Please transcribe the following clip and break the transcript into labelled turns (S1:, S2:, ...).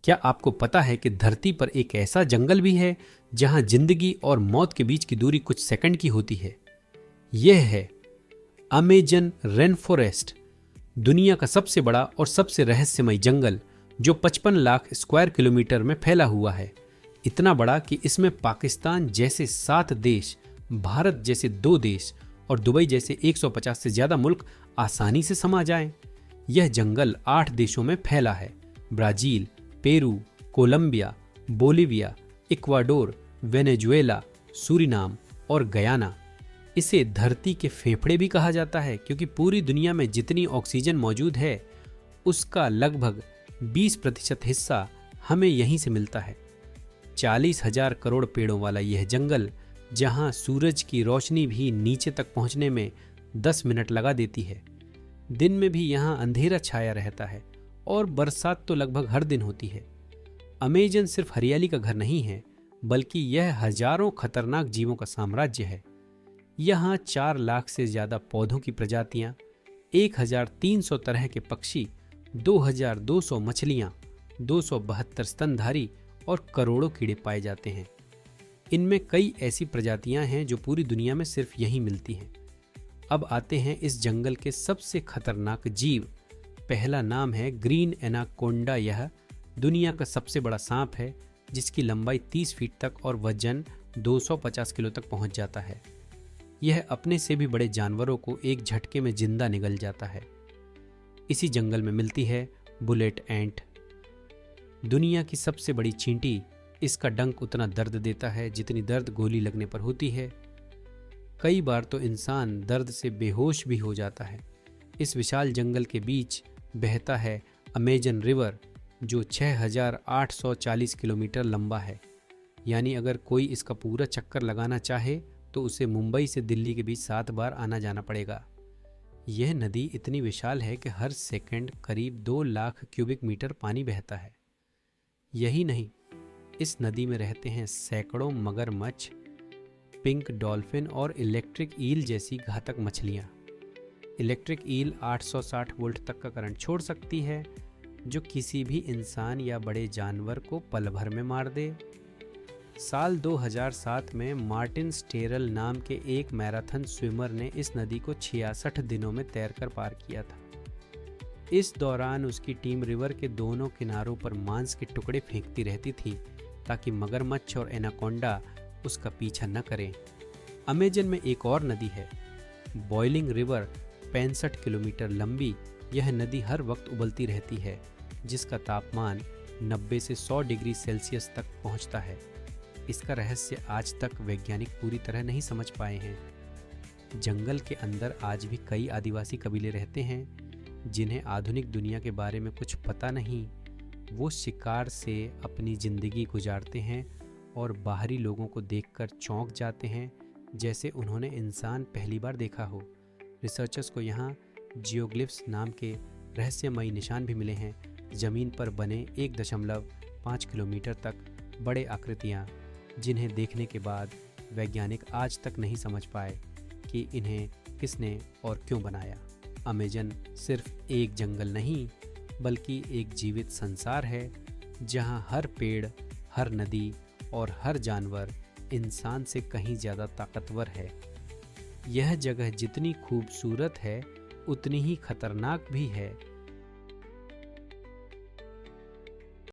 S1: क्या आपको पता है कि धरती पर एक ऐसा जंगल भी है जहां जिंदगी और मौत के बीच की दूरी कुछ सेकंड की होती है? यह है अमेजन रेन फॉरेस्ट, दुनिया का सबसे बड़ा और सबसे रहस्यमय जंगल जो 55 लाख स्क्वायर किलोमीटर में फैला हुआ है। इतना बड़ा कि इसमें पाकिस्तान जैसे 7 देश, भारत जैसे 2 देश और दुबई जैसे 150 से ज्यादा मुल्क आसानी से समा जाएं। यह जंगल 8 देशों में फैला है: Brazil, Peru, Colombia, Bolivia, Ecuador, Venezuela, Suriname और गयाना। इसे धरती के फेफड़े भी कहा जाता है क्योंकि पूरी दुनिया में जितनी ऑक्सीजन मौजूद है उसका लगभग 20% हिस्सा हमें यहीं से मिलता है। 40,000 करोड़ पेड़ों वाला यह जंगल, जहां सूरज की रोशनी भी नीचे तक पहुंचने में 10 मिनट लगा देती है। दिन में भी यहां अंधेरा छाया रहता है और बरसात तो लगभग हर दिन होती है। अमेजन सिर्फ हरियाली का घर नहीं है, बल्कि यह हजारों खतरनाक जीवों का साम्राज्य है। यहाँ 4 लाख से ज्यादा पौधों की प्रजातियां, 1300 तरह के पक्षी, 2200 मछलियां, 272 स्तनधारी और करोड़ों कीड़े पाए जाते हैं। इनमें कई ऐसी प्रजातियां हैं जो पूरी दुनिया में सिर्फ यहीं मिलती हैं। अब आते हैं इस जंगल के सबसे खतरनाक जीव। पहला नाम है ग्रीन एनाकोंडा। यह दुनिया का सबसे बड़ा सांप है जिसकी लंबाई 30 फीट तक और वजन 250 किलो तक पहुंच जाता है। यह अपने से भी बड़े जानवरों को एक झटके में जिंदा निगल जाता है। इसी जंगल में मिलती है बुलेट एंट, दुनिया की सबसे बड़ी चींटी। इसका डंक उतना दर्द देता है जितनी दर्द गोली लगने पर होती है। कई बार तो इंसान दर्द से बेहोश भी हो जाता है। इस विशाल जंगल के बीच बहता है अमेजन रिवर, जो 6,840 किलोमीटर लंबा है। यानी अगर कोई इसका पूरा चक्कर लगाना चाहे तो उसे मुंबई से दिल्ली के बीच 7 बार आना जाना पड़ेगा। यह नदी इतनी विशाल है कि हर सेकंड करीब 2 लाख क्यूबिक मीटर पानी बहता है। यही नहीं, इस नदी में रहते हैं सैकड़ों मगरमच्छ, पिंक डॉल्फिन और इलेक्ट्रिक ईल जैसी घातक मछलियाँ। इलेक्ट्रिक ईल 860 वोल्ट तक का करंट छोड़ सकती है, जो किसी भी इंसान या बड़े जानवर को पल भर में मार दे। साल 2007 में मार्टिन स्टेरल नाम के एक मैराथन स्विमर ने इस नदी को 66 दिनों में तैरकर पार किया था। इस दौरान उसकी टीम रिवर के दोनों किनारों पर मांस के टुकड़े फेंकती रहती थी ताकि मगरमच्छ और एनाकोंडा उसका पीछा न करें। अमेजन में एक और नदी है, बॉइलिंग रिवर, 65 किलोमीटर लंबी। यह नदी हर वक्त उबलती रहती है, जिसका तापमान 90 से 100 डिग्री सेल्सियस तक पहुंचता है। इसका रहस्य आज तक वैज्ञानिक पूरी तरह नहीं समझ पाए हैं। जंगल के अंदर आज भी कई आदिवासी कबीले रहते हैं जिन्हें आधुनिक दुनिया के बारे में कुछ पता नहीं। वो शिकार से अपनी जिंदगी गुजारते हैं और बाहरी लोगों को देखकर चौंक जाते हैं जैसे उन्होंने इंसान पहली बार देखा हो। रिसर्चर्स को यहाँ जियोग्लिफ्स नाम के रहस्यमयी निशान भी मिले हैं, ज़मीन पर बने 1.5 किलोमीटर तक बड़े आकृतियाँ, जिन्हें देखने के बाद वैज्ञानिक आज तक नहीं समझ पाए कि इन्हें किसने और क्यों बनाया। अमेजन सिर्फ एक जंगल नहीं, बल्कि एक जीवित संसार है जहाँ हर पेड़, हर नदी और हर जानवर इंसान से कहीं ज़्यादा ताकतवर है। यह जगह जितनी खूबसूरत है उतनी ही खतरनाक भी है।